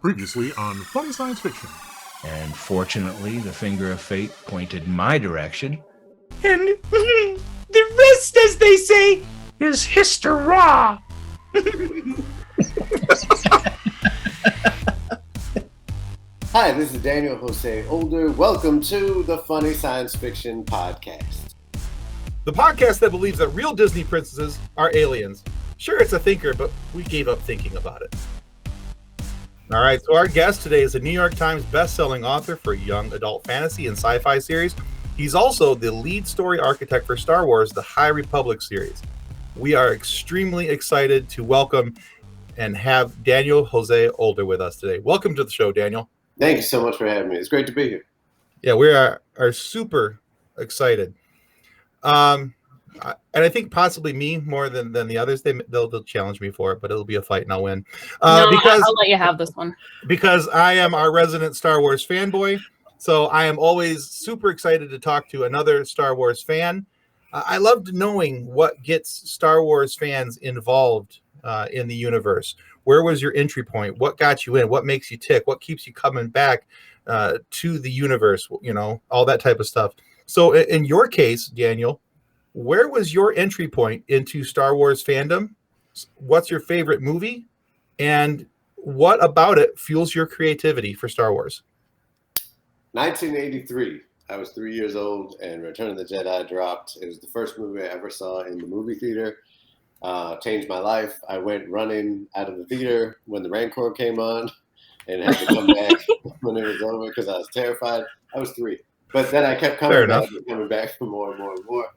Previously on Funny Science Fiction. And fortunately, the finger of fate pointed my direction. And the rest, as they say, is history. Hi, this is Daniel Jose Older. Welcome to the Funny Science Fiction Podcast. The podcast that believes that real Disney princesses are aliens. Sure, it's a thinker, but we gave up thinking about it. All right, so our guest today is a New York Times best-selling author for young adult fantasy and sci-fi series. He's also the lead story architect for Star Wars, the High Republic series. We are extremely excited to welcome and have Daniel Jose Older with us today. Welcome to the show, Daniel. Thank you so much for having me. It's great to be here. Yeah, we are super excited. And I think possibly me more than the others. They'll challenge me for it, but it'll be a fight and I'll win. Because I'll let you have this one. Because I am our resident Star Wars fanboy, so I am always super excited to talk to another Star Wars fan. I loved knowing what gets Star Wars fans involved in the universe. Where was your entry point? What got you in? What makes you tick? What keeps you coming back to the universe? You know, all that type of stuff. So in your case, Daniel, where was your entry point into Star Wars fandom? What's your favorite movie? And what about it fuels your creativity for Star Wars? 1983. I was 3 years old and Return of the Jedi dropped. It was the first movie I ever saw in the movie theater. Changed my life. I went running out of the theater when the Rancor came on and had to come back when it was over because I was terrified. I was 3. But then I kept coming back for more and more and more.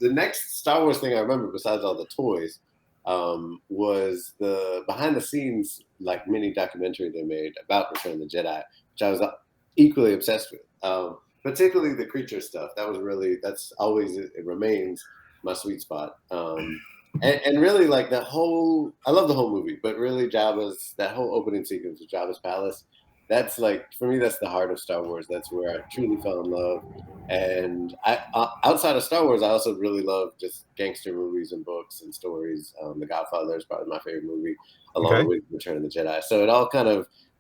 The next Star Wars thing I remember, besides all the toys, was the behind-the-scenes like mini documentary they made about Return of the Jedi, which I was equally obsessed with. Particularly the creature stuff. That's always, it remains my sweet spot. And really, like I love the whole movie, but really that whole opening sequence of Jabba's palace, that's like, for me, that's the heart of Star Wars. That's where I truly fell in love. And outside of Star Wars, I also really love just gangster movies and books and stories. The Godfather is probably my favorite movie, along with Return of the Jedi. So it all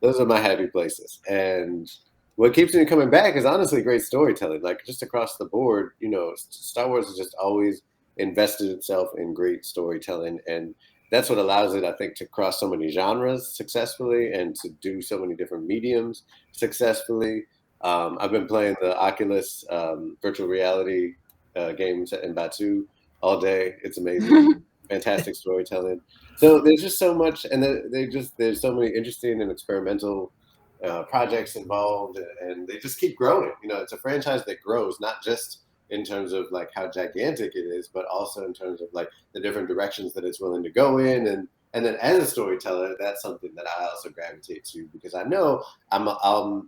those are my happy places. And what keeps me coming back is honestly great storytelling. Like just across the board, you know, Star Wars has just always invested itself in great storytelling, and that's what allows it, I think, to cross so many genres successfully and to do so many different mediums successfully. I've been playing the Oculus virtual reality game in Batu all day. It's amazing. Fantastic storytelling. So there's just so much, and there's so many interesting and experimental projects involved, and they just keep growing. You know, it's a franchise that grows, not just in terms of like how gigantic it is, but also in terms of like the different directions that it's willing to go in. And then as a storyteller, that's something that I also gravitate to, because I know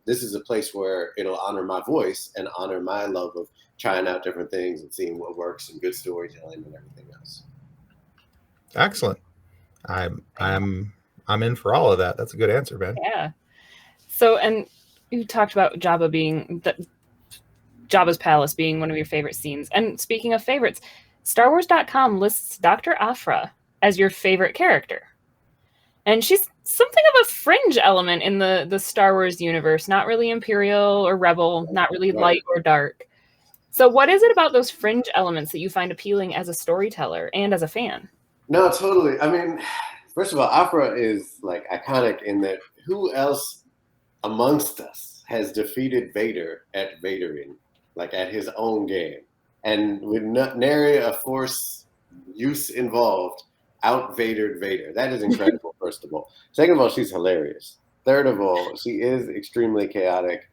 this is a place where it'll honor my voice and honor my love of trying out different things and seeing what works and good storytelling and everything else. Excellent. I'm in for all of that. That's a good answer, man. Yeah. So, and you talked about Jabba's palace being one of your favorite scenes. And speaking of favorites, StarWars.com lists Dr. Aphra as your favorite character. And she's something of a fringe element in the Star Wars universe, not really Imperial or Rebel, not really light or dark. So what is it about those fringe elements that you find appealing as a storyteller and as a fan? No, totally. I mean, first of all, Aphra is like iconic in that who else amongst us has defeated Vader at Vadering, like at his own game, and with nary a force use involved, out-Vadered Vader. That is incredible, first of all. Second of all, she's hilarious. Third of all, she is extremely chaotic,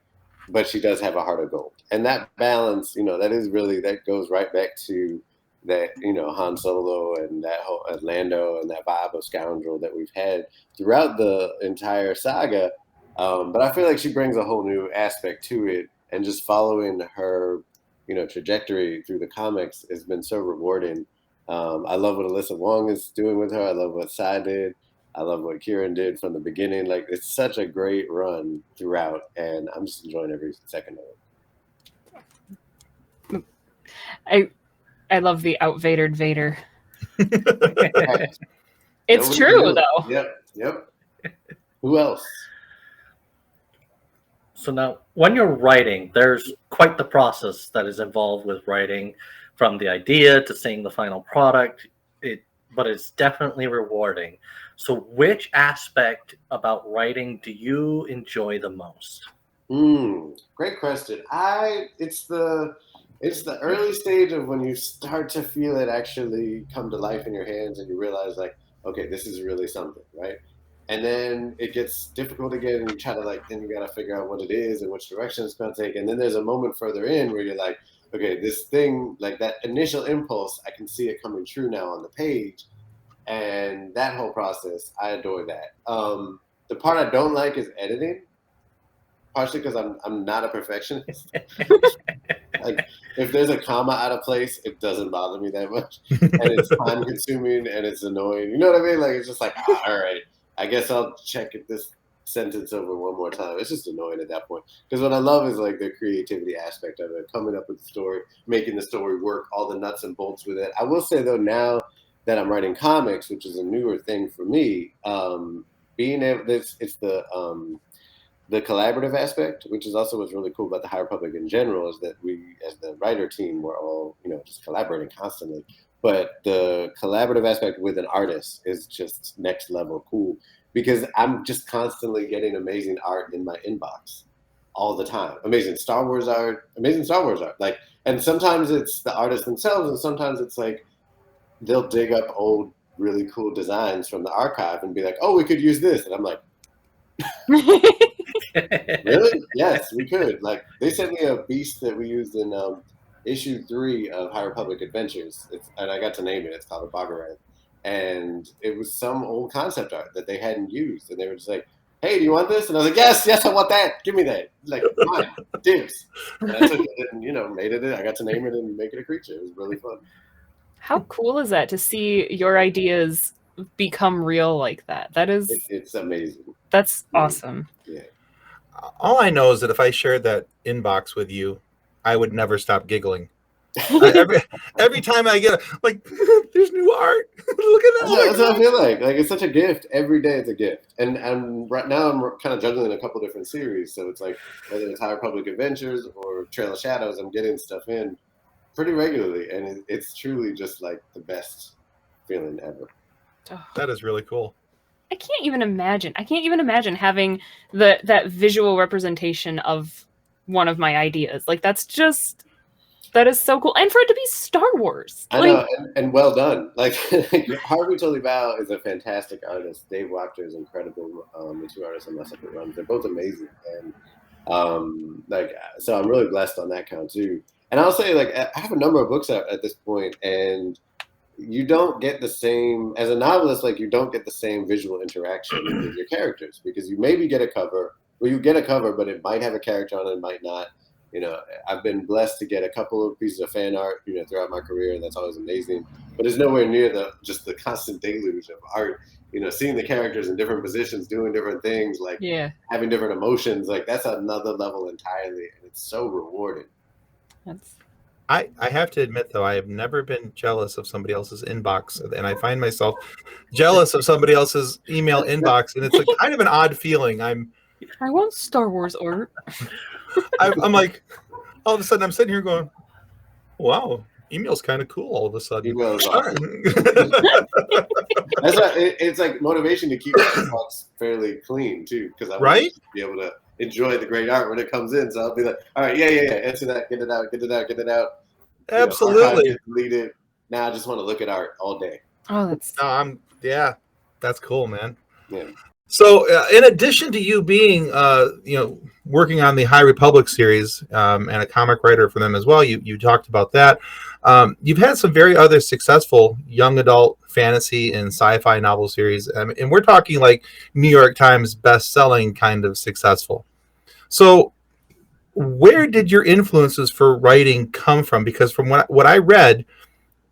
but she does have a heart of gold. And that balance, you know, that goes right back to that, you know, Han Solo and that whole Lando and that vibe of scoundrel that we've had throughout the entire saga. But I feel like she brings a whole new aspect to it. And just following her, you know, trajectory through the comics has been so rewarding. I love what Alyssa Wong is doing with her. I love what Sai did. I love what Kieran did from the beginning. Like, it's such a great run throughout, and I'm just enjoying every second of it. I love the out-Vadered Vader. It's true, though. Yep. Who else? So now, when you're writing, there's quite the process that is involved with writing, from the idea to seeing the final product. But it's definitely rewarding. So, which aspect about writing do you enjoy the most? Great question. It's the early stage of when you start to feel it actually come to life in your hands, and you realize like, okay, this is really something, right? And then it gets difficult again, and you try to then you got to figure out what it is and which direction it's going to take. And then there's a moment further in where you're like, okay, this thing, like that initial impulse, I can see it coming true now on the page. And that whole process, I adore that. The part I don't like is editing, partially because I'm not a perfectionist. Like if there's a comma out of place, it doesn't bother me that much, and it's time consuming and it's annoying. You know what I mean? Like it's just like, all right, I guess I'll check this sentence over one more time. It's just annoying at that point, because what I love is like the creativity aspect of it, coming up with the story, making the story work, all the nuts and bolts with it. I will say though, now that I'm writing comics, which is a newer thing for me, being able, it's the collaborative aspect, which is also what's really cool about the High Republic in general, is that we, as the writer team, we're all, just collaborating constantly. But the collaborative aspect with an artist is just next level cool, because I'm just constantly getting amazing art in my inbox all the time. Amazing Star Wars art. Like, and sometimes it's the artists themselves, and sometimes it's like they'll dig up old, really cool designs from the archive and be like, "Oh, we could use this," and I'm like, really? Yes, we could. Like they sent me a beast that we used in issue 3 of High Republic Adventures, and I got to name it. It's called a Bogarath, and it was some old concept art that they hadn't used, and they were just like, "Hey, do you want this?" And I was like, "Yes, I want that. Give me that. Like, fine, dibs." And I took it and made it. I got to name it and make it a creature. It was really fun. How cool is that to see your ideas become real like that? That is, it's amazing. That's awesome. Yeah. All I know is that if I shared that inbox with you, I would never stop giggling. Every time I get there's new art. Look at that. That's what I feel like. Like it's such a gift. Every day it's a gift. And right now I'm kind of juggling a couple different series. So it's like whether it's High Republic Adventures or Trail of Shadows, I'm getting stuff in pretty regularly, and it's truly just like the best feeling ever. That is really cool. I can't even imagine having that visual representation of one of my ideas. Like that is so cool. And for it to be Star Wars. I know, and well done. Like Harvey Totally Bao is a fantastic artist. Dave Wachter is incredible. The two artists on my second run, they're both amazing. And so I'm really blessed on that count too. And I'll say, like, I have a number of books out at this point, and you don't get the same, as a novelist, like, you don't get the same visual interaction with your characters, because you maybe get a cover, you get a cover, but it might have a character on it, it might not. I've been blessed to get a couple of pieces of fan art, throughout my career, and that's always amazing. But it's nowhere near the constant deluge of art. Seeing the characters in different positions, doing different things, like having different emotions, like that's another level entirely, and it's so rewarding. I have to admit, though, I have never been jealous of somebody else's inbox, and I find myself jealous of somebody else's email inbox, and it's kind of an odd feeling. I want Star Wars art. I'm like, all of a sudden, I'm sitting here going, "Wow, email's kind of cool." All of a sudden, email's awesome. That's it's like motivation to keep my thoughts fairly clean too, because I want to be able to enjoy the great art when it comes in. So I'll be like, all right, yeah, answer that, get it out. Absolutely. Delete it. Now I just want to look at art all day. Oh, that's that's cool, man. Yeah. So, in addition to you being, working on the High Republic series and a comic writer for them as well, you talked about that. You've had some very other successful young adult fantasy and sci-fi novel series, and we're talking like New York Times best-selling kind of successful. So, where did your influences for writing come from? Because from what I read,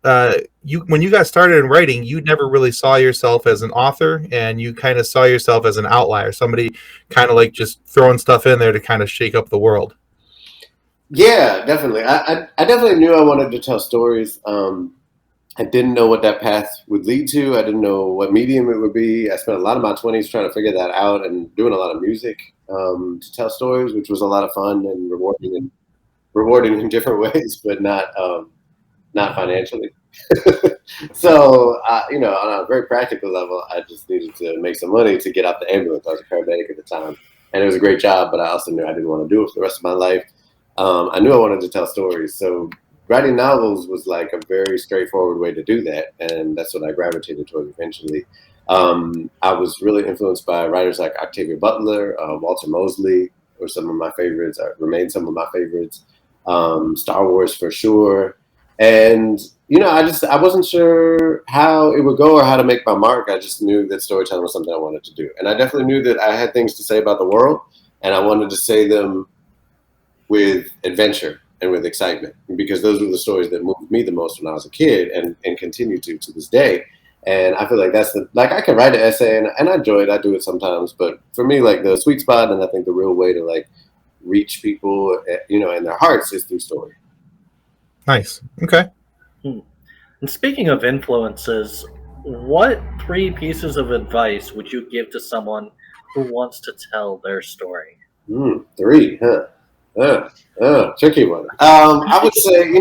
when you got started in writing, you never really saw yourself as an author, and you kind of saw yourself as an outlier, somebody kind of like just throwing stuff in there to kind of shake up the world. Yeah, definitely. I definitely knew I wanted to tell stories. I didn't know what that path would lead to. I didn't know what medium it would be. I spent a lot of my 20s trying to figure that out and doing a lot of music. to tell stories, which was a lot of fun and rewarding in different ways, but not financially. So, on a very practical level, I just needed to make some money to get out the ambulance. I was a paramedic at the time, and it was a great job, but I also knew I didn't want to do it for the rest of my life. I knew I wanted to tell stories. So writing novels was like a very straightforward way to do that, and that's what I gravitated towards eventually. I was really influenced by writers like Octavia Butler, Walter Mosley were some of my favorites, remain some of my favorites, Star Wars for sure. And, I wasn't sure how it would go or how to make my mark. I just knew that storytelling was something I wanted to do. And I definitely knew that I had things to say about the world, and I wanted to say them with adventure and with excitement, because those were the stories that moved me the most when I was a kid and continue to this day. And I feel like that's I can write an essay and I enjoy it. I do it sometimes, but for me, like the sweet spot, and I think the real way to like reach people, in their hearts is through story. Nice. Okay. And speaking of influences, what 3 pieces of advice would you give to someone who wants to tell their story? 3, huh? Tricky one. I would say,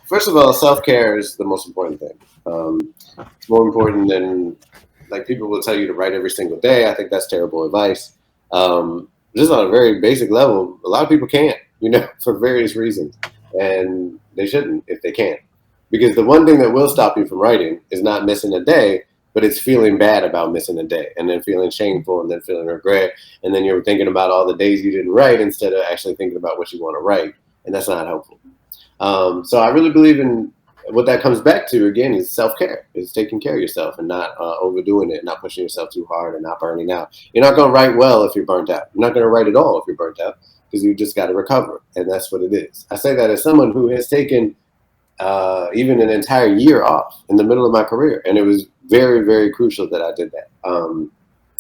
first of all, self-care is the most important thing. It's more important than, like, people will tell you to write every single day. I think that's terrible advice. Just on a very basic level, a lot of people can't, for various reasons. And they shouldn't if they can't. Because the one thing that will stop you from writing is not missing a day, but it's feeling bad about missing a day, and then feeling shameful, and then feeling regret, and then you're thinking about all the days you didn't write instead of actually thinking about what you want to write, and that's not helpful. So I really believe in what that comes back to, again, is self-care. Is taking care of yourself and not overdoing it, not pushing yourself too hard, and not burning out. You're not going to write well if you're burnt out. You're not going to write at all if you're burnt out, because you just got to recover, and that's what it is. I say that as someone who has taken even an entire year off in the middle of my career, and it was very, very crucial that I did that.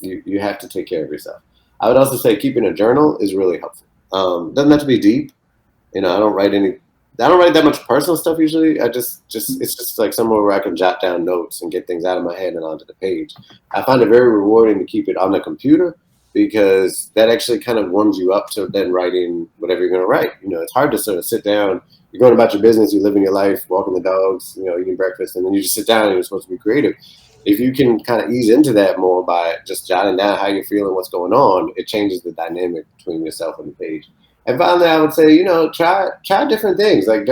You have to take care of yourself. I would also say keeping a journal is really helpful. Doesn't have to be deep. I don't write that much personal stuff usually. It's just like somewhere where I can jot down notes and get things out of my head and onto the page. I find it very rewarding to keep it on the computer, because that actually kind of warms you up to then writing whatever you're going to write. It's hard to sort of sit down. You're going about your business, you're living your life, walking the dogs, eating breakfast, and then you just sit down and you're supposed to be creative. If you can kind of ease into that more by just jotting down how you're feeling, what's going on, it changes the dynamic between yourself and the page. And finally, I would say, try different things. Like,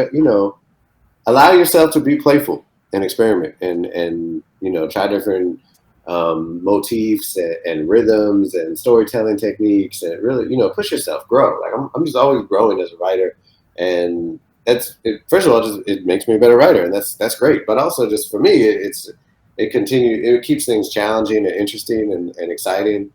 allow yourself to be playful and experiment and try different motifs and rhythms and storytelling techniques, and really, push yourself, grow. Like I'm just always growing as a writer, and first of all, it makes me a better writer, and that's great. But also, just for me, it keeps things challenging and interesting and exciting.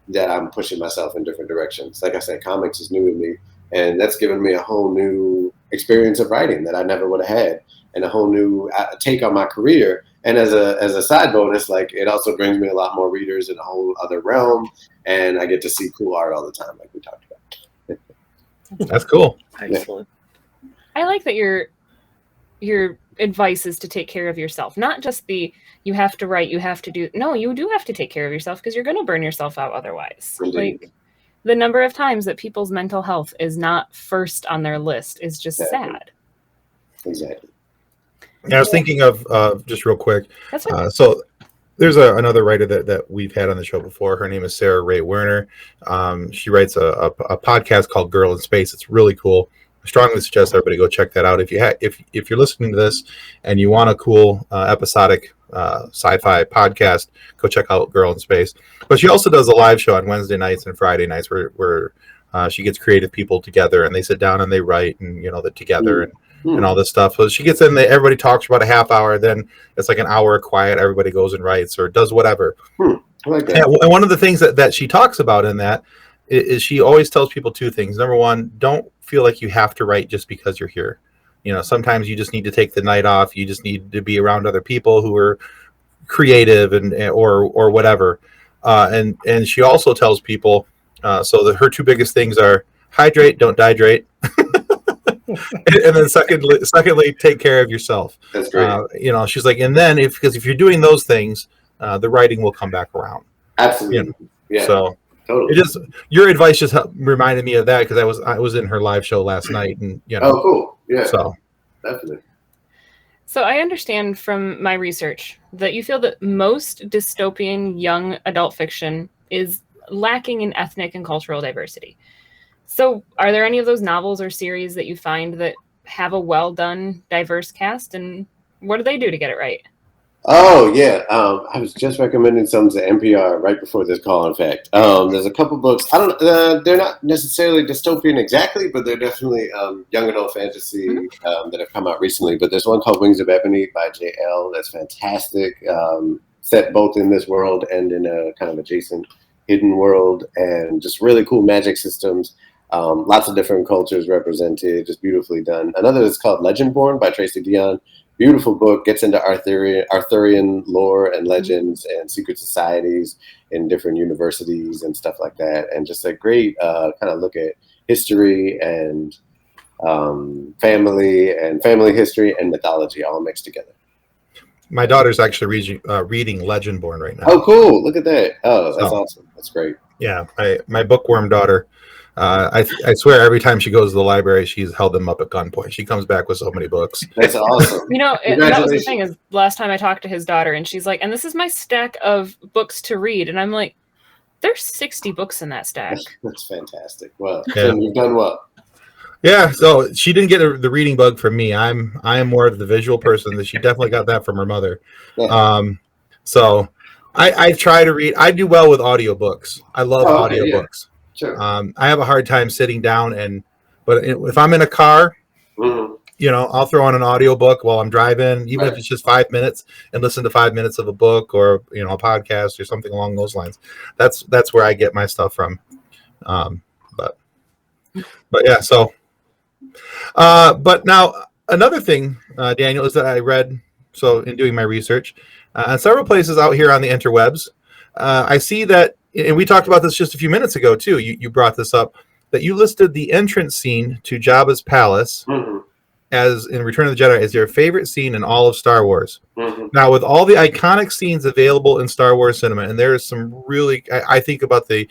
That I'm pushing myself in different directions. Like I said, comics is new to me, and that's given me a whole new experience of writing that I never would have had, and a whole new take on my career. And as a side bonus, like, it also brings me a lot more readers in a whole other realm, and I get to see cool art all the time, like we talked about. That's cool. Excellent. I like that your advice is to take care of yourself, not just you have to write, you have to do. No, you do have to take care of yourself, because you're going to burn yourself out otherwise. Indeed. Like, the number of times that people's mental health is not first on their list is just sad. Exactly. Yeah, I was thinking of just real quick. That's what, So there's another writer that we've had on the show before. Her name is Sarah Ray Werner. She writes a podcast called Girl in Space. It's really cool. I strongly suggest everybody go check that out. If you're listening to this and you want a cool episodic sci-fi podcast, go check out Girl in Space. But she also does a live show on Wednesday nights and Friday nights where she gets creative people together, and they sit down and they write, and they're together and all this stuff. So she gets in there, everybody talks for about a half hour, then it's like an hour of quiet, everybody goes and writes or does whatever. I like that. And one of the things that she talks about in that is she always tells people 2 things. Number one, don't feel like you have to write just because you're here. Sometimes you just need to take the night off. You just need to be around other people who are creative or whatever. And she also tells people, so that her 2 biggest things are hydrate, don't dehydrate. And then secondly, take care of yourself. That's great. She's like, and then if you're doing those things, the writing will come back around. Absolutely. Yeah. So Totally. It just your advice just reminded me of that because I was in her live show last night, and Oh, cool. Yeah. So definitely. So I understand from my research that you feel that most dystopian young adult fiction is lacking in ethnic and cultural diversity. So are there any of those novels or series that you find that have a well done, diverse cast, and what do they do to get it right? Oh yeah, I was just recommending some to NPR right before this call. In fact, there's a couple books. I don't. They're not necessarily dystopian exactly, but they're definitely young adult fantasy that have come out recently. But there's one called Wings of Ebony by J.L. that's fantastic. Set both in this world and in a kind of adjacent hidden world, and just really cool magic systems. Lots of different cultures represented, just beautifully done. Another is called Legendborn by Tracy Dion. Beautiful book, gets into Arthurian lore and legends and secret societies in different universities and stuff like that. And just a great kind of look at history and family history and mythology all mixed together. my daughter's actually reading Legendborn right now. Oh, cool. Look at that. Oh, that's awesome. That's great. Yeah, my bookworm daughter. I swear every time she goes to the library, she's held them up at gunpoint. She comes back with so many books. That's awesome. That was the thing is last time I talked to his daughter and she's like, and this is my stack of books to read. And I'm like, there's 60 books in that stack. That's fantastic. Well, Yeah. Tim, you've done well. Yeah, so she didn't get the reading bug from me. I am more of the visual person. That she definitely got that from her mother. Yeah. So I try to read. I do well with audiobooks. I love audiobooks. Yeah. Sure. I have a hard time sitting down but if I'm in a car, I'll throw on an audiobook while I'm driving, even if it's just 5 minutes, and listen to 5 minutes of a book or a podcast or something along those lines. That's where I get my stuff from. But yeah, so but now another thing, Daniel, is that I read in doing my research on several places out here on the interwebs, I see that. And we talked about this just a few minutes ago, too. You brought this up, that you listed the entrance scene to Jabba's palace as in Return of the Jedi as your favorite scene in all of Star Wars. Now, with all the iconic scenes available in Star Wars cinema, and there is some really, I think about the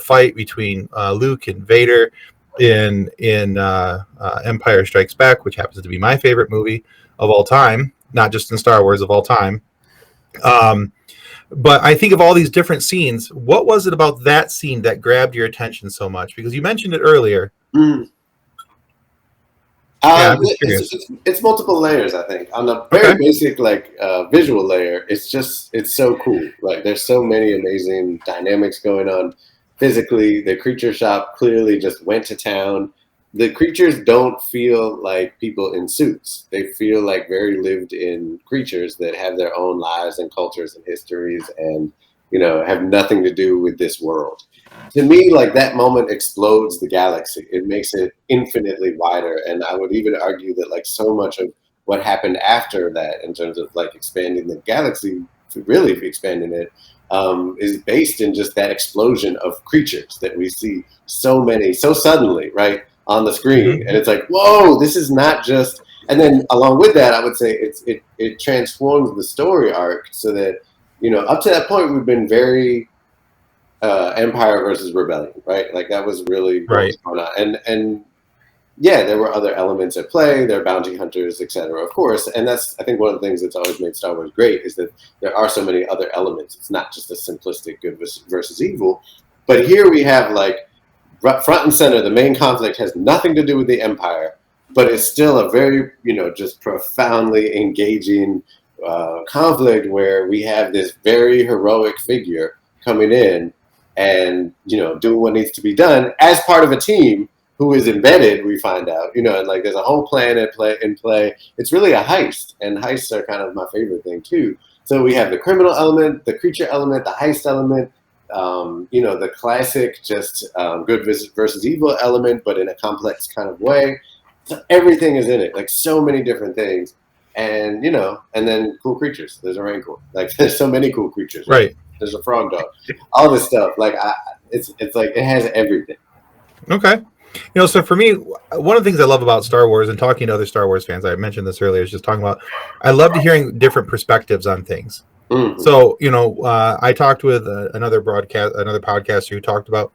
fight between Luke and Vader in Empire Strikes Back, which happens to be my favorite movie of all time, not just in Star Wars, of all time. But I think of all these different scenes. What was it about that scene that grabbed your attention so much? Because you mentioned it earlier. It's multiple layers, I think. On the very basic, visual layer, it's so cool. Like, there's so many amazing dynamics going on. Physically, the creature shop clearly just went to town. The creatures don't feel like people in suits. They feel like very lived-in creatures that have their own lives and cultures and histories and, have nothing to do with this world. To me, that moment explodes the galaxy. It makes it infinitely wider. And I would even argue that, so much of what happened after that in terms of, expanding the galaxy, really expanding it, is based in just that explosion of creatures that we see so many, so suddenly, right? On the screen, and it's like, whoa, this is not just. And then along with that, I would say it transforms the story arc so that up to that point we've been very Empire versus Rebellion, right? That was really what was going on. And yeah, there were other elements at play. There are bounty hunters, etc. Of course, and that's I think one of the things that's always made Star Wars great is that there are so many other elements. It's not just a simplistic good versus evil, but here we have front and center, the main conflict has nothing to do with the Empire, but it's still a very, just profoundly engaging conflict where we have this very heroic figure coming in and, doing what needs to be done as part of a team who is embedded, we find out, and there's a whole plan in play. It's really a heist, and heists are kind of my favorite thing too. So we have the criminal element, the creature element, the heist element, the classic just good versus evil element, but in a complex kind of way. So everything is in it, so many different things. And, and then cool creatures. There's a rancor. There's so many cool creatures. Right? There's a frog dog. All this stuff. It's it has everything. Okay. So for me, one of the things I love about Star Wars and talking to other Star Wars fans, I mentioned this earlier, is just talking about, I love hearing different perspectives on things. Mhm. So, I talked with another podcaster who talked about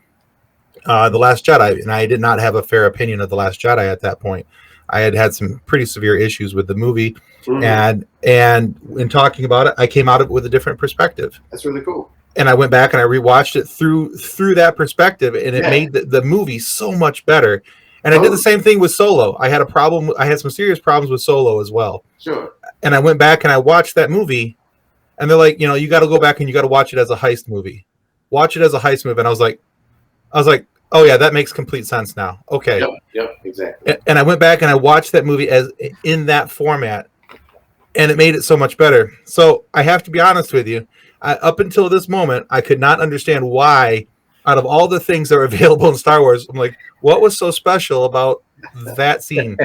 The Last Jedi, and I did not have a fair opinion of The Last Jedi at that point. I had some pretty severe issues with the movie, Mhm. and in talking about it, I came out of it with a different perspective. That's really cool. And I went back and I rewatched it through that perspective, and it Yeah. made the movie so much better. And I did the same thing with Solo. I had some serious problems with Solo as well. Sure. And I went back and I watched that movie, and they're like, you got to go back and you got to watch it as a heist movie. Watch it as a heist movie. And I was like, oh yeah, that makes complete sense now. Okay. Yep, exactly. And I went back and I watched that movie as in that format, and it made it so much better. So I have to be honest with you. Up until this moment, I could not understand why, out of all the things that are available in Star Wars, I'm like, what was so special about that scene?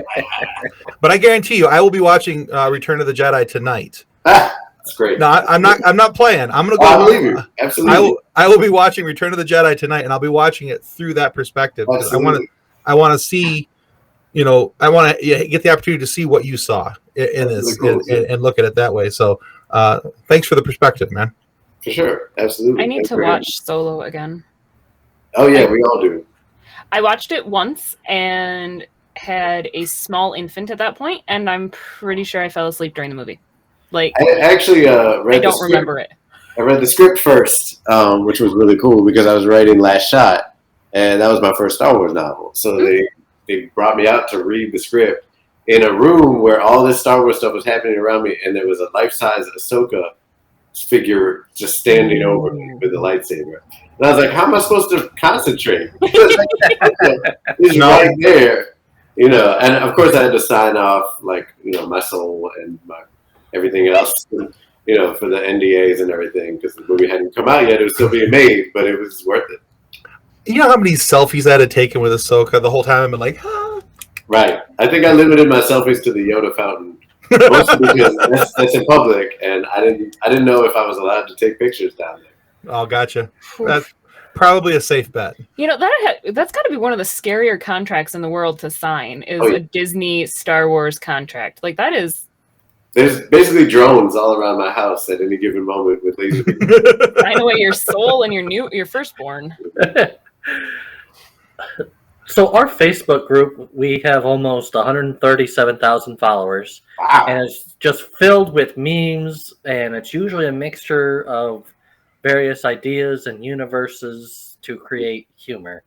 But I guarantee you, I will be watching Return of the Jedi tonight. That's great. No, I'm not playing. I'm gonna go. I believe you. Absolutely. I will be watching Return of the Jedi tonight, and I'll be watching it through that perspective. I want to see, I want to get the opportunity to see what you saw in this, really cool, and look at it that way. So, thanks for the perspective, man. For sure. Absolutely. I need to watch Solo again. Oh yeah, we all do. I watched it once and had a small infant at that point, and I'm pretty sure I fell asleep during the movie. Like, I actually read. I don't remember it. I read the script first, which was really cool because I was writing Last Shot, and that was my first Star Wars novel. So they brought me out to read the script in a room where all this Star Wars stuff was happening around me, and there was a life-size Ahsoka figure just standing over me with a lightsaber. And I was like, how am I supposed to concentrate? He's right there, and of course I had to sign off, like, my soul and my everything else, for the NDAs and everything, because the movie hadn't come out yet. It was still being made, but it was worth it. You know how many selfies I had taken with Ahsoka the whole time? I've been like, Right. I think I limited my selfies to the Yoda fountain, mostly because that's in public, and I didn't know if I was allowed to take pictures down there. Oh, gotcha. That's probably a safe bet. That's got to be one of the scarier contracts in the world to sign, is a Disney Star Wars contract. Like, that is. There's basically drones all around my house at any given moment with laser beams. Sign away your soul and your firstborn. So our Facebook group, we have almost 137,000 followers. Wow. And it's just filled with memes, and it's usually a mixture of various ideas and universes to create humor.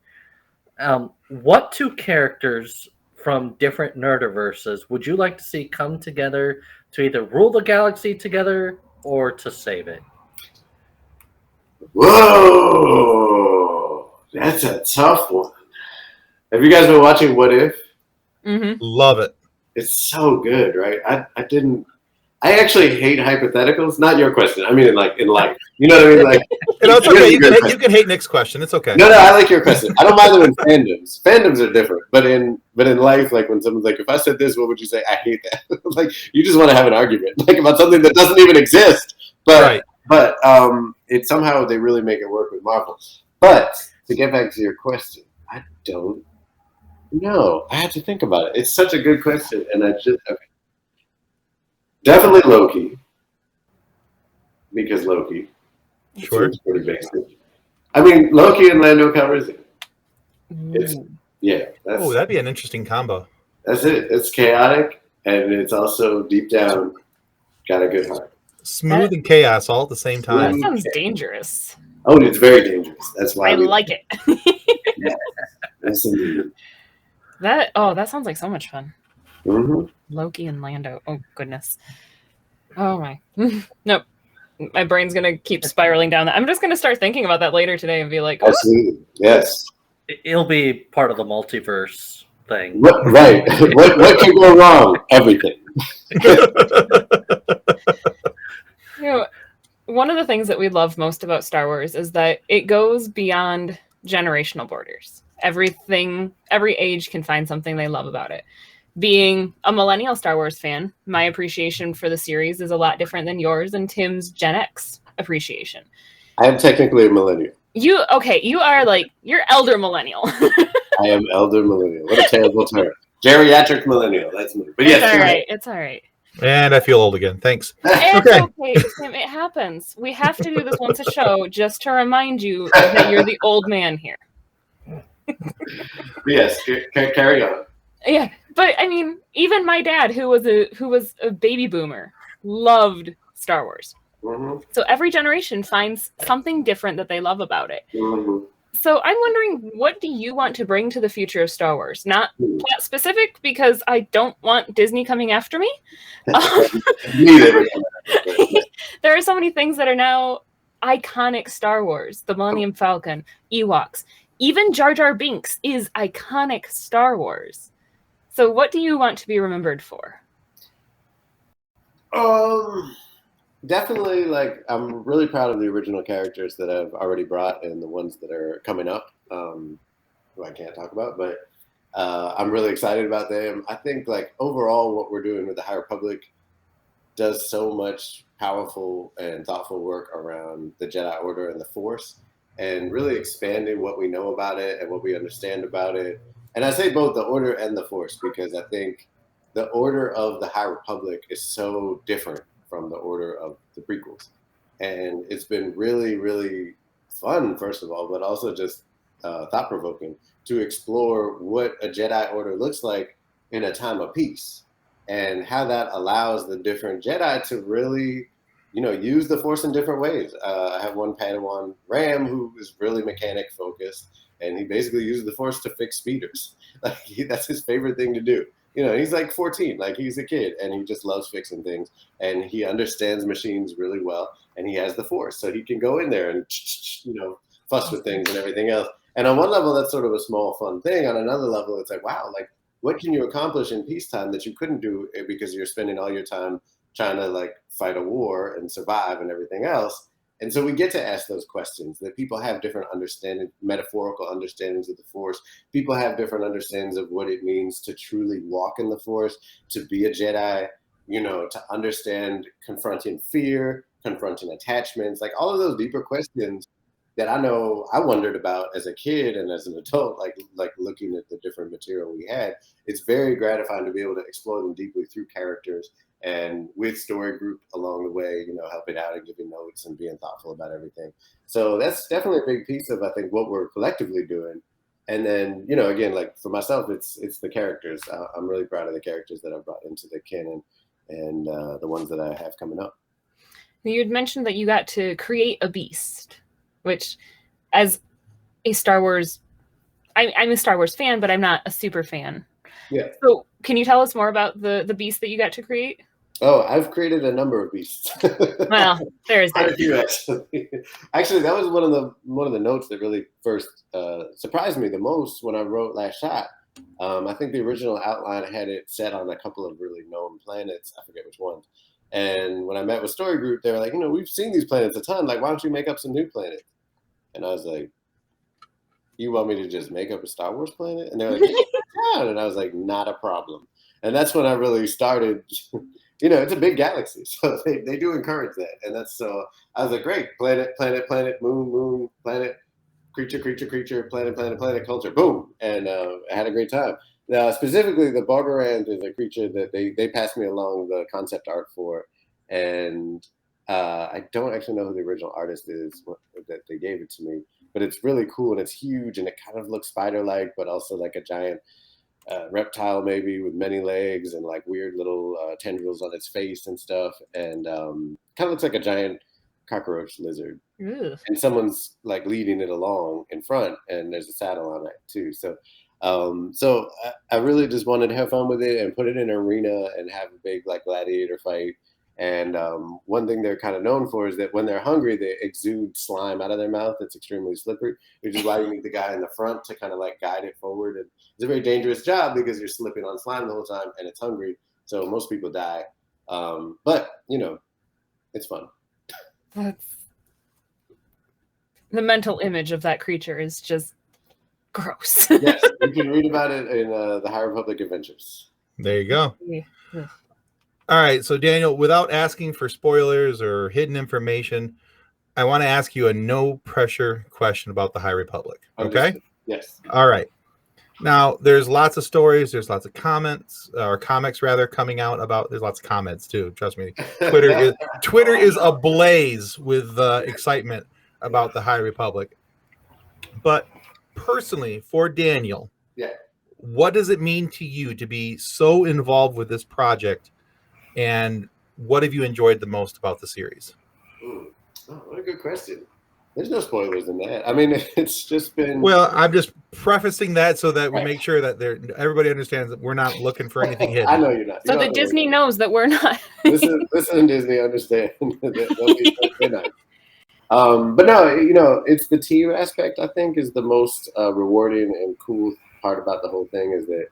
What two characters from different nerdiverses would you like to see come together to either rule the galaxy together or to save it? Whoa! That's a tough one. Have you guys been watching What If? Mm-hmm. Love it. It's so good, right? I actually hate hypotheticals. Not your question. I mean, in life. You know what I mean? Like, it's okay. You can hate Nick's question. It's okay. No, I like your question. I don't mind them in fandoms. Fandoms are different, but in life, like when someone's like, "If I said this, what would you say?" I hate that. Like, you just want to have an argument, like about something that doesn't even exist. But it somehow they really make it work with Marvel. But to get back to your question, I don't know. I had to think about it. It's such a good question, and definitely Loki, because Loki. Sure. It's pretty basic. I mean, Loki and Lando Calrissian. That'd be an interesting combo. That's it. It's chaotic, and it's also deep down got a good heart. Smooth and chaos all at the same time. That sounds dangerous. Oh, it's very dangerous. That's why I like it. Yeah, that's indeed. That sounds like so much fun. Mm-hmm. Loki and Lando. Oh goodness. Oh my. Nope. My brain's gonna keep spiraling down that. I'm just gonna start thinking about that later today and be like, oh. Absolutely, yes. It'll be part of the multiverse thing. Right. What can go wrong? Everything. One of the things that we love most about Star Wars is that it goes beyond generational borders. Every age can find something they love about it. Being a millennial Star Wars fan, my appreciation for the series is a lot different than yours and Tim's Gen X appreciation. I am technically a millennial. You are you're elder millennial. I am elder millennial. What a terrible term. Geriatric millennial. That's me. But yes, It's all right. And I feel old again. Thanks. It's Okay. okay, Tim. It happens. We have to do this once a show just to remind you that you're the old man here. Yes, carry on. Yeah, but I mean, even my dad, who was a baby boomer, loved Star Wars. Mm-hmm. So every generation finds something different that they love about it. Mm-hmm. So I'm wondering, what do you want to bring to the future of Star Wars? Not plot specific, because I don't want Disney coming after me. Neither. There are so many things that are now iconic Star Wars. The Millennium Falcon, Ewoks, even Jar Jar Binks is iconic Star Wars. So what do you want to be remembered for? Definitely, like, I'm really proud of the original characters that I've already brought and the ones that are coming up, who I can't talk about, but I'm really excited about them. I think, like, overall what we're doing with the High Republic does so much powerful and thoughtful work around the Jedi Order and the Force, and really expanding what we know about it and what we understand about it. And I say both the Order and the Force because I think the Order of the High Republic is so different from the order of the prequels. And it's been really, really fun, first of all, but also just thought-provoking to explore what a Jedi Order looks like in a time of peace and how that allows the different Jedi to really, use the Force in different ways. I have one Padawan, Ram, who is really mechanic-focused, and he basically uses the Force to fix speeders. Like, that's his favorite thing to do. He's like 14, like he's a kid, and he just loves fixing things, and he understands machines really well, and he has the Force, so he can go in there and, fuss with things and everything else. And on one level, that's sort of a small, fun thing. On another level, it's like, wow, like, what can you accomplish in peacetime that you couldn't do because you're spending all your time trying to, like, fight a war and survive and everything else? And so we get to ask those questions, that people have different metaphorical understandings of the Force. People have different understandings of what it means to truly walk in the Force, to be a Jedi, to understand confronting fear, confronting attachments, like all of those deeper questions that I know I wondered about as a kid and as an adult, like looking at the different material we had. It's very gratifying to be able to explore them deeply through characters and with story group along the way, helping out and giving notes and being thoughtful about everything. So that's definitely a big piece of, I think, what we're collectively doing. And then, again, like for myself, it's the characters. I'm really proud of the characters that I've brought into the canon and the ones that I have coming up. You had mentioned that you got to create a beast, which, as a Star Wars, I'm a Star Wars fan, but I'm not a super fan. Yeah. So can you tell us more about the beast that you got to create? Oh, I've created a number of beasts. Well, there's Quite a that. few, actually. Actually, that was one of the notes that really first surprised me the most when I wrote Last Shot. I think the original outline had it set on a couple of really known planets. I forget which ones. And when I met with Story Group, they were like, we've seen these planets a ton. Like, why don't you make up some new planets? And I was like, you want me to just make up a Star Wars planet? And they're like, yeah. And I was like, not a problem. And that's when I really started. It's a big galaxy, so they do encourage that. And that's so I was like, great, planet, moon, planet, creature, planet, culture, boom. And I had a great time. Now, specifically, the Barbarand is a creature that they passed me along the concept art for. And I don't actually know who the original artist is that they gave it to me, but it's really cool and it's huge and it kind of looks spider-like, but also like a giant reptile maybe with many legs and like weird little tendrils on its face and stuff, and kind of looks like a giant cockroach lizard. Ugh. And someone's like leading it along in front, and there's a saddle on it too. So I really just wanted to have fun with it and put it in an arena and have a big like gladiator fight. And one thing they're kind of known for is that when they're hungry, they exude slime out of their mouth that's extremely slippery, which is why you need the guy in the front to kind of like guide it forward. And it's a very dangerous job because you're slipping on slime the whole time and it's hungry. So most people die. But, it's fun. That's... The mental image of that creature is just gross. Yes, you can read about it in the High Republic Adventures. There you go. Yeah. All right, so Daniel, without asking for spoilers or hidden information, I want to ask you a no pressure question about the High Republic. Okay? Yes. All right. Now, there's lots of stories. There's lots of comments or comics rather coming out about. There's lots of comments too. Trust me, Twitter is ablaze with excitement about the High Republic. But personally, for Daniel, Yeah. what does it mean to you to be so involved with this project, and what have you enjoyed the most about the series? Oh, what a good question. There's no spoilers in that. I mean, it's just been. Well, I'm just prefacing that so that we Right. make sure that everybody understands that we're not looking for anything hidden. I know you're not. So You that don't Disney know. knows that we're not. Listen, Disney, understand. They're not. But no, it's the team aspect. I think is the most rewarding and cool part about the whole thing is that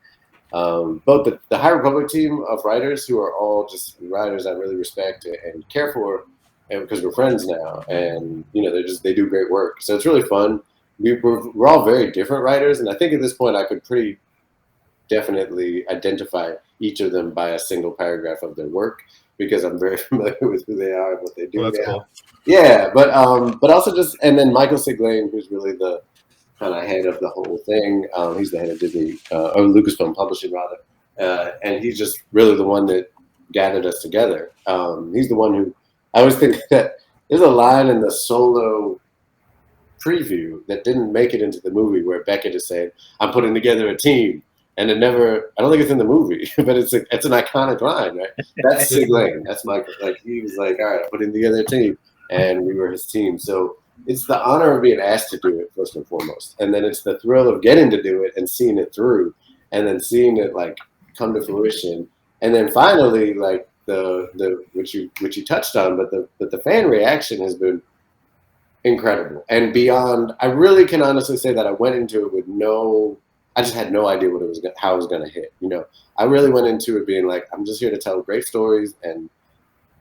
both the High Republic team of writers who are all just writers I really respect and care for, and because we're friends now, and they do great work. So it's really fun. We're all very different writers, and I think at this point I could pretty definitely identify each of them by a single paragraph of their work because I'm very familiar with who they are and what they do. Well, that's now. cool. Yeah, but also and then Michael Siglain, who's really the kind of head of the whole thing. He's the head of Disney or Lucasfilm Publishing rather, and he's just really the one that gathered us together. He's the one who I always think that there's a line in the Solo preview that didn't make it into the movie where Beckett is saying, "I'm putting together a team." And it never, I don't think it's in the movie, but it's an iconic line, right? That's Siglain. That's Michael. Like, he was like, all right, I'm putting together a team. And we were his team. So it's the honor of being asked to do it, first and foremost. And then it's the thrill of getting to do it and seeing it through. And then seeing it, like, come to fruition. And then finally, like, which you touched on, but the fan reaction has been incredible. And beyond, I really can honestly say that I went into it with I just had no idea how it was going to hit. I really went into it being like, I'm just here to tell great stories and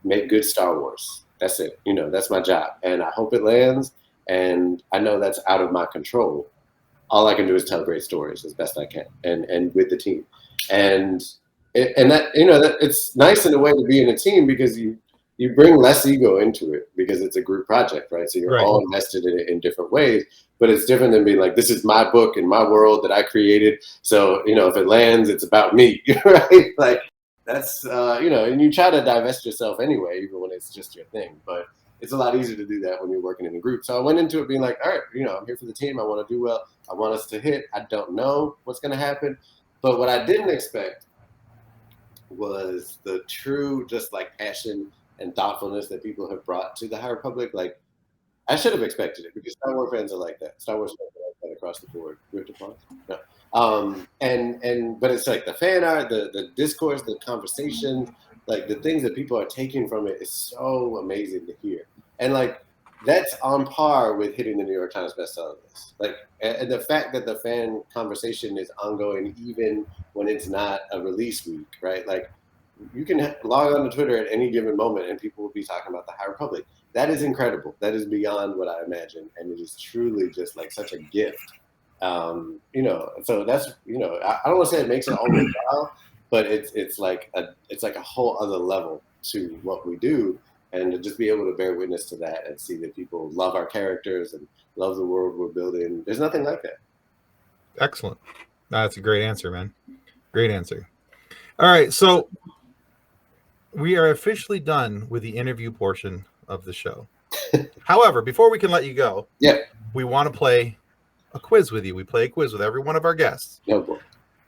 make good Star Wars. That's it. That's my job. And I hope it lands. And I know that's out of my control. All I can do is tell great stories as best I can and with the team. And that, that it's nice in a way to be in a team because you bring less ego into it because it's a group project, right? So you're all invested in it in different ways. But it's different than being like, this is my book and my world that I created. So, if it lands, it's about me, right? Like, that's, and you try to divest yourself anyway, even when it's just your thing. But it's a lot easier to do that when you're working in a group. So I went into it being like, all right, I'm here for the team. I want to do well. I want us to hit. I don't know what's going to happen. But what I didn't expect was the true just like passion and thoughtfulness that people have brought to the High Republic. Like, I should have expected it because Star Wars fans are like that. Star Wars fans are like that across the board. We have to pause? No. But it's like the fan art, the discourse, the conversation, like the things that people are taking from it is so amazing to hear. And like that's on par with hitting the New York Times bestseller list. Like, and the fact that the fan conversation is ongoing even when it's not a release week, right? Like, you can log on to Twitter at any given moment and people will be talking about the High Republic. That is incredible. That is beyond what I imagined. And it is truly just like such a gift. So that's, I don't want to say it makes it all worthwhile, but it's like a whole other level to what we do. And to just be able to bear witness to that and see that people love our characters and love the world we're building. There's nothing like that. Excellent. That's a great answer, man. Great answer. All right. So we are officially done with the interview portion of the show. However, before we can let you go, we want to play a quiz with you. We play a quiz with every one of our guests.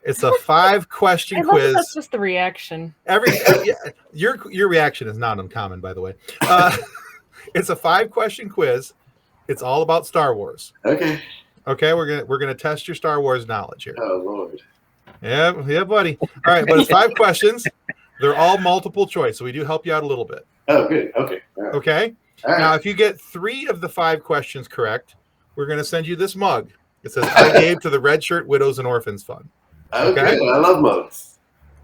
It's a 5-question quiz. That's just the reaction. Your reaction is not uncommon, by the way. It's a 5-question quiz. It's all about Star Wars. Okay. We're gonna test your Star Wars knowledge here. Oh Lord. Yeah, buddy. All right, but it's 5 questions. They're all multiple choice, so we do help you out a little bit. Oh, good. Okay. All right. Okay. All right. Now, if you get 3 of the 5 questions correct, we're going to send you this mug. It says, "I gave to the Red Shirt Widows and Orphans Fund." Okay. I love mugs.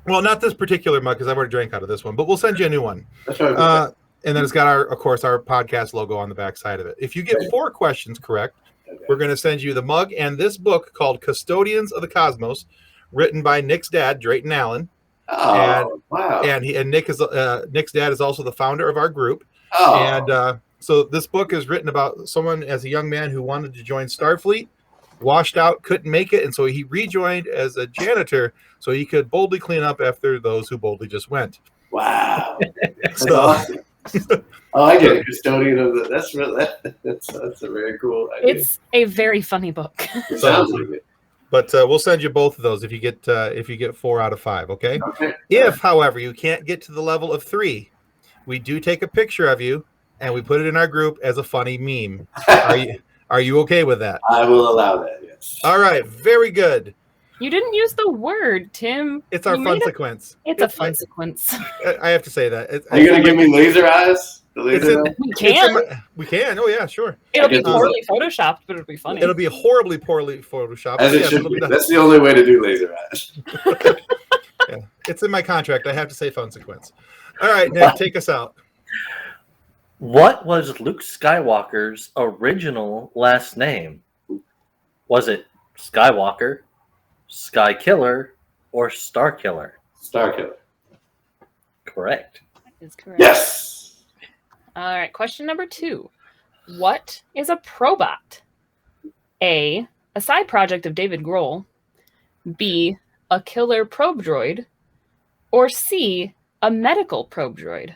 Well, not this particular mug because I've already drank out of this one, but we'll send you a new one. That's right. And then it's got our podcast logo on the back side of it. If you get 4 questions correct, we're going to send you the mug and this book called Custodians of the Cosmos, written by Nick's dad, Drayton Allen. Oh, wow. And Nick's dad is also the founder of our group. Oh. And so this book is written about someone as a young man who wanted to join Starfleet, washed out, couldn't make it, and so he rejoined as a janitor so he could boldly clean up after those who boldly just went. Wow. That's So- awesome. Oh, I get a custodian of the. That's really that's a very cool idea. It's a very funny book. It sounds like it. But we'll send you both of those if you get 4 out of 5. Okay. Okay. If, however, you can't get to the level of 3, we do take a picture of you and we put it in our group as a funny meme. Are you okay with that? I will allow that. Yes. All right. Very good. You didn't use the word, Tim. It's our You fun made sequence. It's a fun sequence. I have to say that. Are you gonna give me laser eyes? The It's laser in- eyes? We It's in can. we can. Oh yeah, sure. It'll be I guess poorly photoshopped, but it'll be funny. It'll be horribly poorly photoshopped. As it Yes, should it'll be. done. That's the only way to do laser eyes. Yeah. It's in my contract. I have to say fun sequence. All right, Nick, take us out. What was Luke Skywalker's original last name? Was it Skywalker, Sky Killer, or Star Killer? Star Killer. Correct. That is correct. Yes. All right, question number 2. What is a probot? A side project of David Grohl. B, a killer probe droid. Or C, a medical probe droid.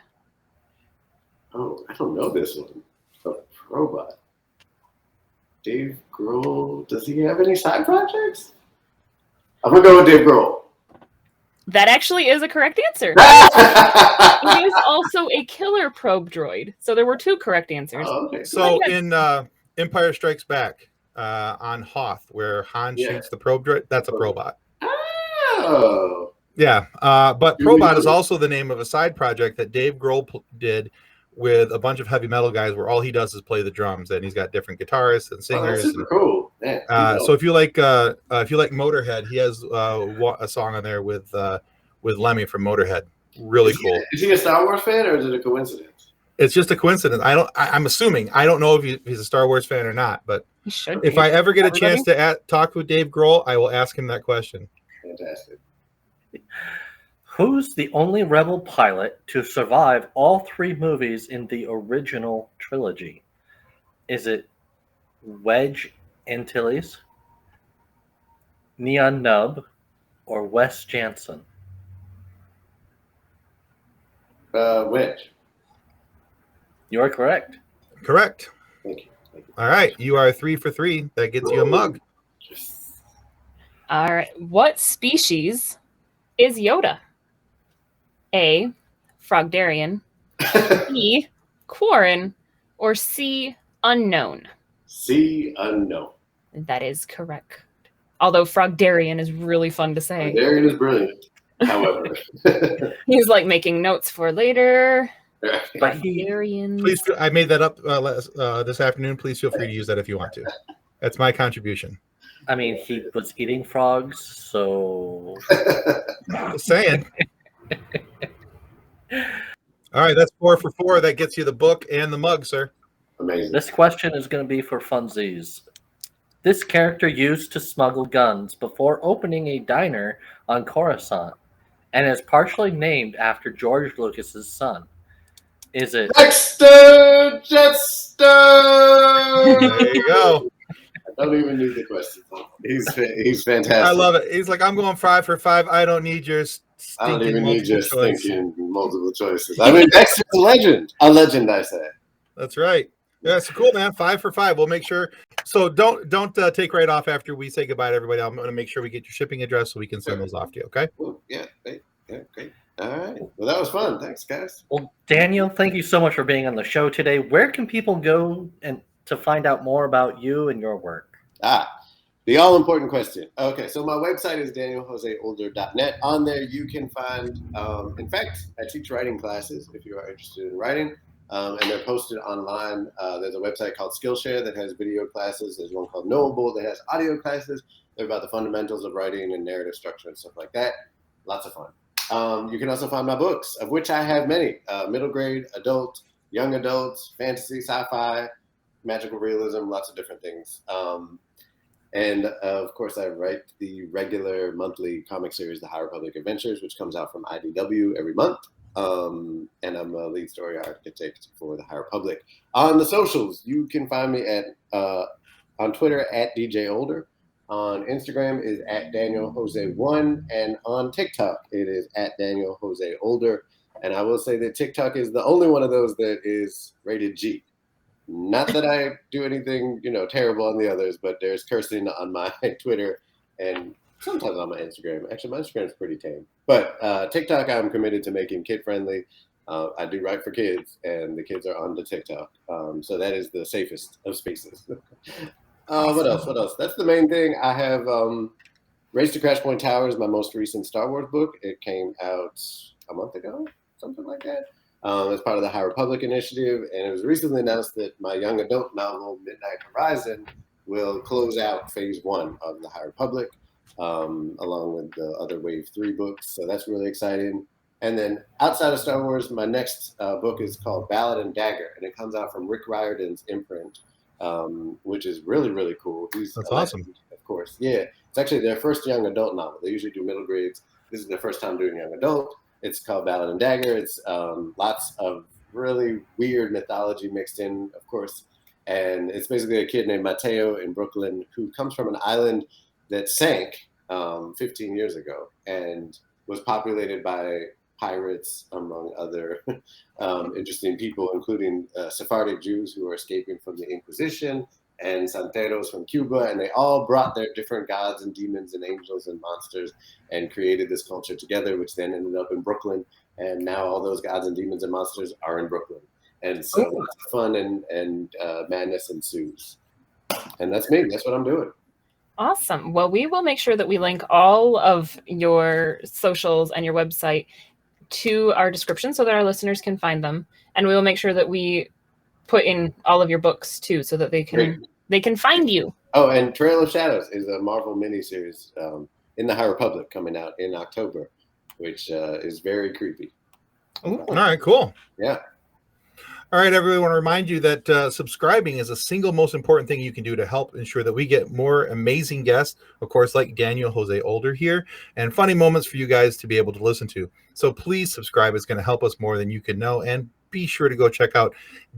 Oh, I don't know this one. A robot. Dave Grohl. Does he have any side projects? I'm gonna go with Dave Grohl. That actually is a correct answer. He is also a killer probe droid. So there were 2 correct answers. Oh, okay. So in Empire Strikes Back on Hoth, where Han Yeah. shoots the probe droid, that's a probot. Oh. Yeah, but Do we Probot know is that? also the name of a side project that Dave Grohl did with a bunch of heavy metal guys, where all he does is play the drums, and he's got different guitarists and Oh, that's singers. super cool. Yeah, So if you like Motorhead, he has a song on there with Lemmy from Motorhead. Really cool. Is he a Star Wars fan or is it a coincidence? It's just a coincidence. I'm assuming. I don't know if he's a Star Wars fan or not, but He should if be. I ever get a Everybody? chance to talk with Dave Grohl, I will ask him that question. Fantastic. Who's the only Rebel pilot to survive all 3 movies in the original trilogy? Is it Wedge Antilles, Neon Nub, or Wes Jansen? Wedge. You are correct. Correct. Thank you. Thank you. All right, you are 3 for 3. That gets you a mug. Yes. All right. What species is Yoda? A, Frogdarian. B, Quarren. Or C, unknown. C, unknown. That is correct. Although Frogdarian is really fun to say. Darian is brilliant. However, He's like making notes for later. But he Frogdarian. Please, I made that up this afternoon. Please feel free to use that if you want to. That's my contribution. I mean, he was eating frogs, so Just saying. All right, that's 4 for 4. That gets you the book and the mug, sir. amazing. this question is going to be for funsies. This character used to smuggle guns before opening a diner on Coruscant and is partially named after George Lucas's son. Is it Dexter Jetster. There you go. I don't even need the question. He's fantastic. I love it. He's like, I'm going 5 for 5. I don't need your I don't stinking even need your multiple choice. thinking multiple choices. I mean, Dexter's a legend. A legend, I say. That's right. Yeah, so cool, man. 5 for 5. We'll make sure. So don't take right off after we say goodbye to everybody. I'm going to make sure we get your shipping address so we can send those off to you. Okay. Well, yeah, great. All right. Well, that was fun. Thanks, guys. Well, Daniel, thank you so much for being on the show today. Where can people go and to find out more about you and your work? The all-important question. Okay, so my website is danieljoseolder.net. On there, you can find, in fact, I teach writing classes if you are interested in writing, and they're posted online. There's a website called Skillshare that has video classes. There's one called Knowable that has audio classes. They're about the fundamentals of writing and narrative structure and stuff like that. Lots of fun. You can also find my books, of which I have many, middle grade, adult, young adults, fantasy, sci-fi, magical realism, lots of different things. And of course, I write the regular monthly comic series, The High Republic Adventures, which comes out from IDW every month. And I'm a lead story architect for The High Republic. On the socials, you can find me at On Twitter, at DJ Older. On Instagram is at Daniel Jose 1. And on TikTok, it is at Daniel Jose Older. And I will say that TikTok is the only one of those that is rated G. Not that I do anything, terrible on the others, but there's cursing on my Twitter and sometimes on my Instagram. Actually, my Instagram is pretty tame. But TikTok, I'm committed to making kid-friendly. I do write for kids, and the kids are on the TikTok. So that is the safest of spaces. What else? That's the main thing. I have Race to Crashpoint Towers, my most recent Star Wars book. It came out a month ago, something like that. As part of the High Republic initiative, and it was recently announced that my young adult novel, Midnight Horizon, will close out phase 1 of the High Republic, along with the other Wave 3 books. So that's really exciting. And then outside of Star Wars, my next book is called Ballad and Dagger, and it comes out from Rick Riordan's imprint, which is really, really cool. That's awesome. Of course. Yeah. It's actually their first young adult novel. They usually do middle grades. This is their first time doing young adult. It's called Ballad and Dagger. It's lots of really weird mythology mixed in, of course. And it's basically a kid named Mateo in Brooklyn who comes from an island that sank 15 years ago and was populated by pirates, among other interesting people, including Sephardic Jews who are escaping from the Inquisition and Santeros from Cuba, and they all brought their different gods and demons and angels and monsters and created this culture together, which then ended up in Brooklyn. And now all those gods and demons and monsters are in Brooklyn. And so lots of fun and madness ensues. And that's me. That's what I'm doing. Awesome. Well, we will make sure that we link all of your socials and your website to our description so that our listeners can find them. And we will make sure that we put in all of your books too, so that they can find you. Oh, and Trail of Shadows is a Marvel miniseries in the High Republic coming out in October, which is very creepy. Ooh, all right, cool. Yeah. All right, everyone, I want to remind you that subscribing is the single most important thing you can do to help ensure that we get more amazing guests, of course, like Daniel Jose Older here, and funny moments for you guys to be able to listen to. So please subscribe. It's going to help us more than you can know. And be sure to go check out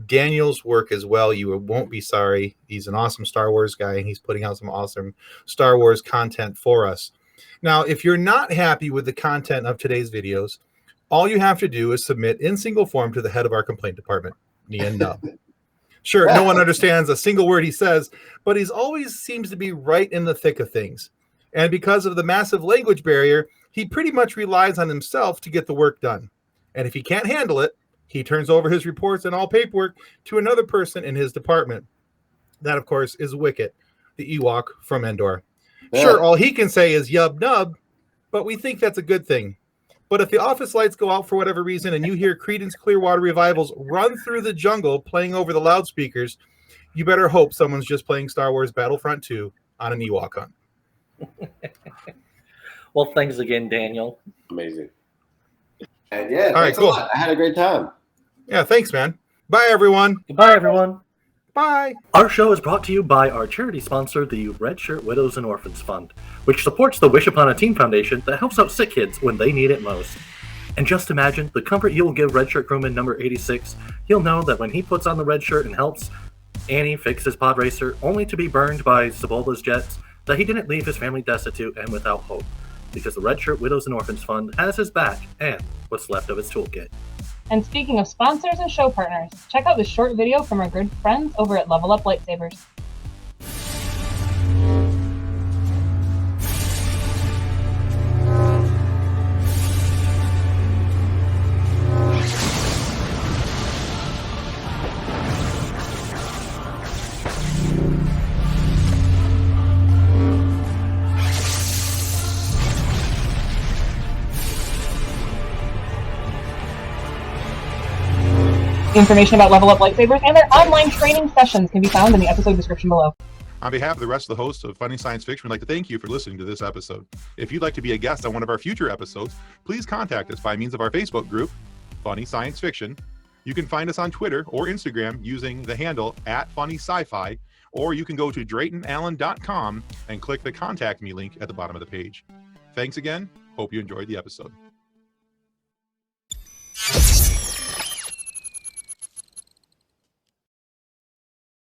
Daniel's work as well. You won't be sorry. He's an awesome Star Wars guy, and he's putting out some awesome Star Wars content for us. Now, if you're not happy with the content of today's videos, all you have to do is submit in single form to the head of our complaint department, Nia Nub. Sure, no one understands a single word he says, but he's always seems to be right in the thick of things. And because of the massive language barrier, he pretty much relies on himself to get the work done. And if he can't handle it, he turns over his reports and all paperwork to another person in his department. That, of course, is Wicket, the Ewok from Endor. Yeah. Sure, all he can say is yub nub, but we think that's a good thing. But if the office lights go out for whatever reason and you hear Creedence Clearwater Revival's Run Through the Jungle playing over the loudspeakers, you better hope someone's just playing Star Wars Battlefront 2 on an Ewok hunt. Well, thanks again, Daniel. Amazing. And yeah, all right, cool. I had a great time. Yeah, thanks, man. Bye, everyone. Goodbye, everyone. Bye. Our show is brought to you by our charity sponsor, the Red Shirt Widows and Orphans Fund, which supports the Wish Upon a Teen Foundation that helps out sick kids when they need it most. And just imagine the comfort you will give Red Shirt crewman number 86. He'll know that when he puts on the red shirt and helps Annie fix his pod racer, only to be burned by Sebulba's jets, that he didn't leave his family destitute and without hope, because the Red Shirt Widows and Orphans Fund has his back and what's left of his toolkit. And speaking of sponsors and show partners, check out this short video from our good friends over at Level Up Lightsabers. Information about Level Up Lightsabers and their online training sessions can be found in the episode description below. On behalf of the rest of the hosts of Funny Science Fiction, we'd like to thank you for listening to this episode. If you'd like to be a guest on one of our future episodes, please contact us by means of our Facebook group, Funny Science Fiction. You can find us on Twitter or Instagram using the handle @FunnySci-Fi, or you can go to DraytonAllen.com and click the Contact Me link at the bottom of the page. Thanks again. Hope you enjoyed the episode.